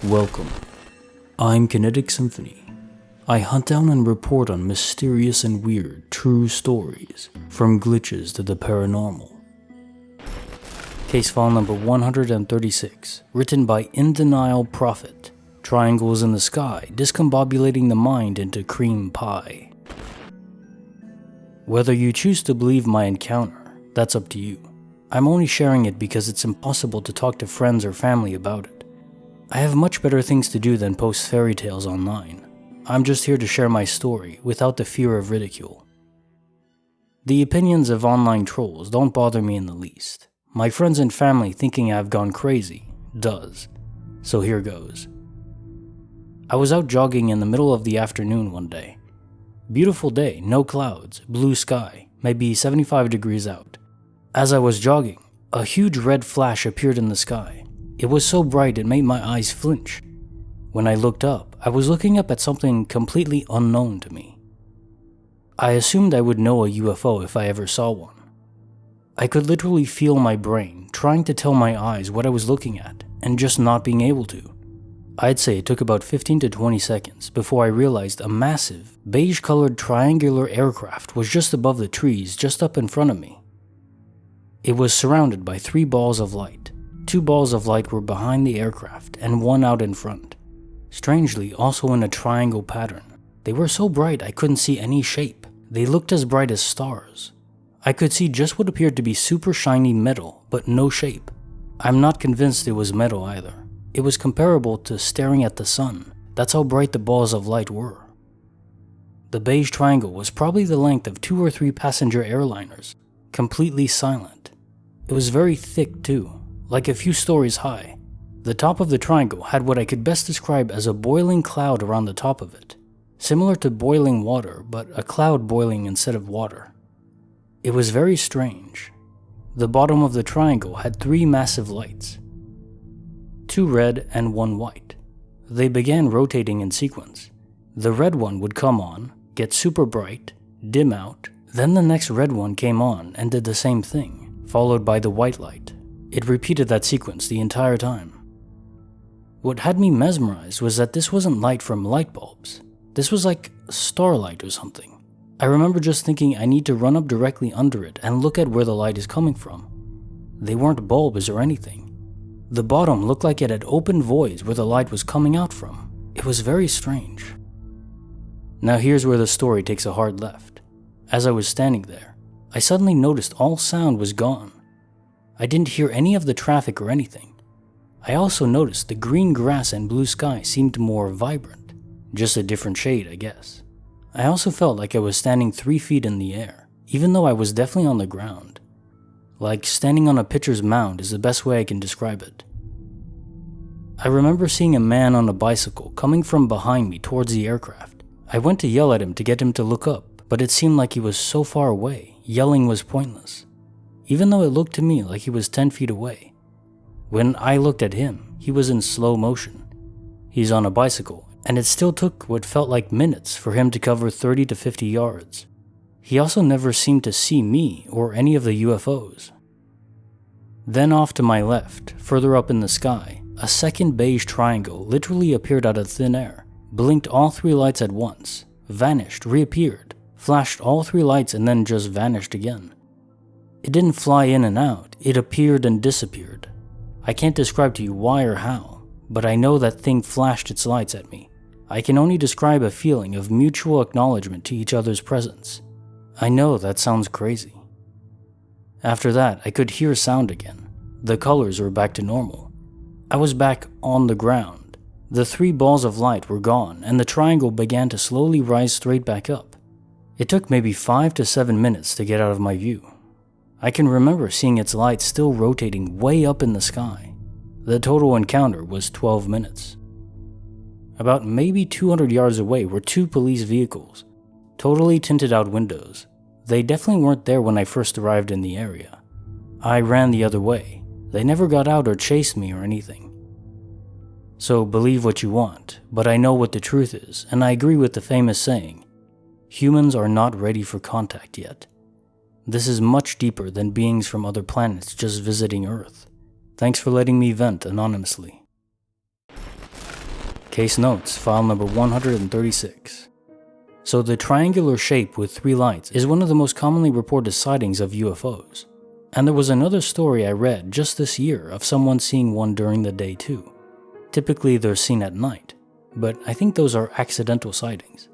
Welcome. I'm Kinetic Symphony. I hunt down and report on mysterious and weird true stories, from glitches to the paranormal. Case file number 136, written by Indenial Prophet. Triangles in the sky, discombobulating the mind into cream pie. Whether you choose to believe my encounter, that's up to you. I'm only sharing it because it's impossible to talk to friends or family about it. I have much better things to do than post fairy tales online. I'm just here to share my story without the fear of ridicule. The opinions of online trolls don't bother me in the least. My friends and family thinking I've gone crazy does. So here goes. I was out jogging in the middle of the afternoon one day. Beautiful day, no clouds, blue sky, maybe 75 degrees out. As I was jogging, a huge red flash appeared in the sky. It was so bright it made my eyes flinch. When I looked up, I was looking up at something completely unknown to me. I assumed I would know a UFO if I ever saw one. I could literally feel my brain trying to tell my eyes what I was looking at and just not being able to. I'd say it took about 15 to 20 seconds before I realized a massive, beige-colored triangular aircraft was just above the trees just up in front of me. It was surrounded by 3 balls of light. 2 balls of light were behind the aircraft and 1 out in front. Strangely, also in a triangle pattern. They were so bright I couldn't see any shape. They looked as bright as stars. I could see just what appeared to be super shiny metal, but no shape. I'm not convinced it was metal either. It was comparable to staring at the sun. That's how bright the balls of light were. The beige triangle was probably the length of 2 or 3 passenger airliners, completely silent. It was very thick too. Like a few stories high. The top of the triangle had what I could best describe as a boiling cloud around the top of it. Similar to boiling water, but a cloud boiling instead of water. It was very strange. The bottom of the triangle had 3 massive lights. 2 red and 1 white. They began rotating in sequence. The red one would come on, get super bright, dim out, then the next red one came on and did the same thing, followed by the white light. It repeated that sequence the entire time. What had me mesmerized was that this wasn't light from light bulbs. This was like starlight or something. I remember just thinking I need to run up directly under it and look at where the light is coming from. They weren't bulbs or anything. The bottom looked like it had open voids where the light was coming out from. It was very strange. Now here's where the story takes a hard left. As I was standing there, I suddenly noticed all sound was gone. I didn't hear any of the traffic or anything. I also noticed the green grass and blue sky seemed more vibrant. Just a different shade, I guess. I also felt like I was standing 3 feet in the air, even though I was definitely on the ground. Like standing on a pitcher's mound is the best way I can describe it. I remember seeing a man on a bicycle coming from behind me towards the aircraft. I went to yell at him to get him to look up, but it seemed like he was so far away, yelling was pointless. Even though it looked to me like he was 10 feet away. When I looked at him, he was in slow motion. He's on a bicycle, and it still took what felt like minutes for him to cover 30 to 50 yards. He also never seemed to see me or any of the UFOs. Then off to my left, further up in the sky, a second beige triangle literally appeared out of thin air, blinked all 3 lights at once, vanished, reappeared, flashed all 3 lights and then just vanished again. It didn't fly in and out, it appeared and disappeared. I can't describe to you why or how, but I know that thing flashed its lights at me. I can only describe a feeling of mutual acknowledgement to each other's presence. I know that sounds crazy. After that, I could hear sound again. The colors were back to normal. I was back on the ground. The 3 balls of light were gone, and the triangle began to slowly rise straight back up. It took maybe 5 to 7 minutes to get out of my view. I can remember seeing its light still rotating way up in the sky. The total encounter was 12 minutes. About maybe 200 yards away were 2 police vehicles, totally tinted out windows. They definitely weren't there when I first arrived in the area. I ran the other way. They never got out or chased me or anything. So believe what you want, but I know what the truth is, and I agree with the famous saying, humans are not ready for contact yet. This is much deeper than beings from other planets just visiting Earth. Thanks for letting me vent anonymously. Case notes, file number 136. So the triangular shape with 3 lights is one of the most commonly reported sightings of UFOs. And there was another story I read just this year of someone seeing one during the day too. Typically they're seen at night, but I think those are accidental sightings.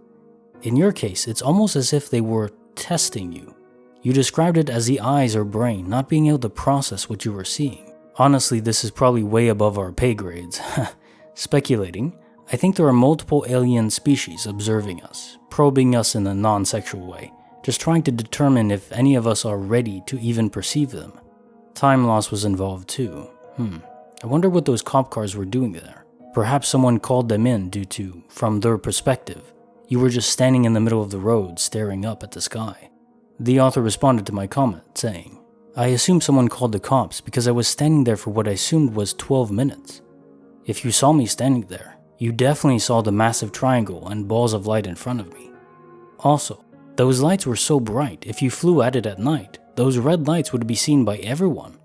In your case, it's almost as if they were testing you. You described it as the eyes or brain not being able to process what you were seeing. Honestly, this is probably way above our pay grades. Speculating, I think there are multiple alien species observing us, probing us in a non-sexual way, just trying to determine if any of us are ready to even perceive them. Time loss was involved too. I wonder what those cop cars were doing there. Perhaps someone called them in due to, from their perspective, you were just standing in the middle of the road staring up at the sky. The author responded to my comment, saying, I assume someone called the cops because I was standing there for what I assumed was 12 minutes. If you saw me standing there, you definitely saw the massive triangle and balls of light in front of me. Also, those lights were so bright, if you flew at it at night, those red lights would be seen by everyone.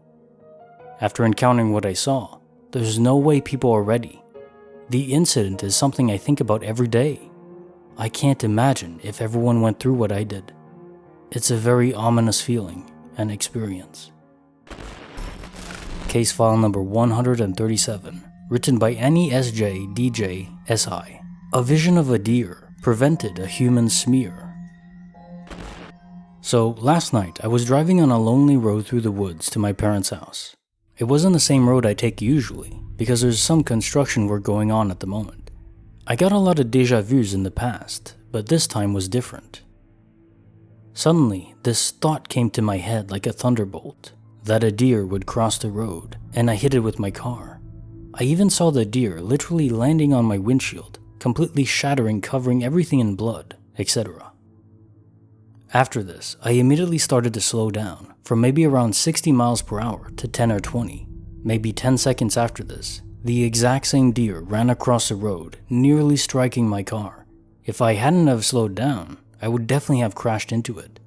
After encountering what I saw, there's no way people are ready. The incident is something I think about every day. I can't imagine if everyone went through what I did. It's a very ominous feeling and experience. Case file number 137, written by anisjdjsi. A vision of a deer prevented a human smear. So last night I was driving on a lonely road through the woods to my parents' house. It wasn't the same road I take usually, because there's some construction work going on at the moment. I got a lot of déjà vus in the past, but this time was different. Suddenly, this thought came to my head like a thunderbolt, that a deer would cross the road, and I hit it with my car. I even saw the deer literally landing on my windshield, completely shattering, covering everything in blood, etc. After this, I immediately started to slow down, from maybe around 60 miles per hour to 10 or 20. Maybe 10 seconds after this, the exact same deer ran across the road, nearly striking my car. If I hadn't have slowed down, I would definitely have crashed into it.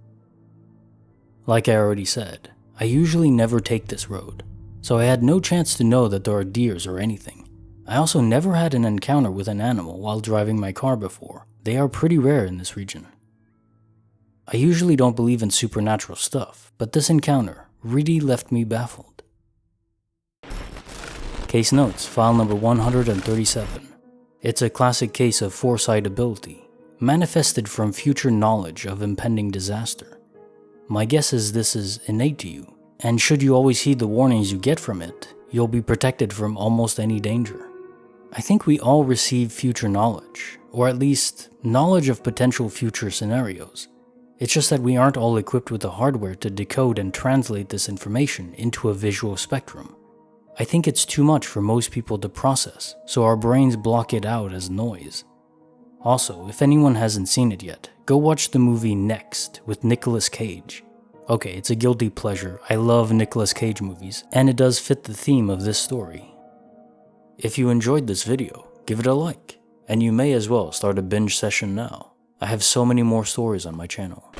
Like I already said, I usually never take this road, so I had no chance to know that there are deers or anything. I also never had an encounter with an animal while driving my car before. They are pretty rare in this region. I usually don't believe in supernatural stuff, but this encounter really left me baffled. Case notes, file number 137. It's a classic case of foresight ability, manifested from future knowledge of impending disaster. My guess is this is innate to you, and should you always heed the warnings you get from it, you'll be protected from almost any danger. I think we all receive future knowledge, or at least knowledge of potential future scenarios. It's just that we aren't all equipped with the hardware to decode and translate this information into a visual spectrum. I think it's too much for most people to process, so our brains block it out as noise. Also, if anyone hasn't seen it yet, go watch the movie Next with Nicolas Cage. Okay, it's a guilty pleasure. I love Nicolas Cage movies, and it does fit the theme of this story. If you enjoyed this video, give it a like, and you may as well start a binge session now. I have so many more stories on my channel.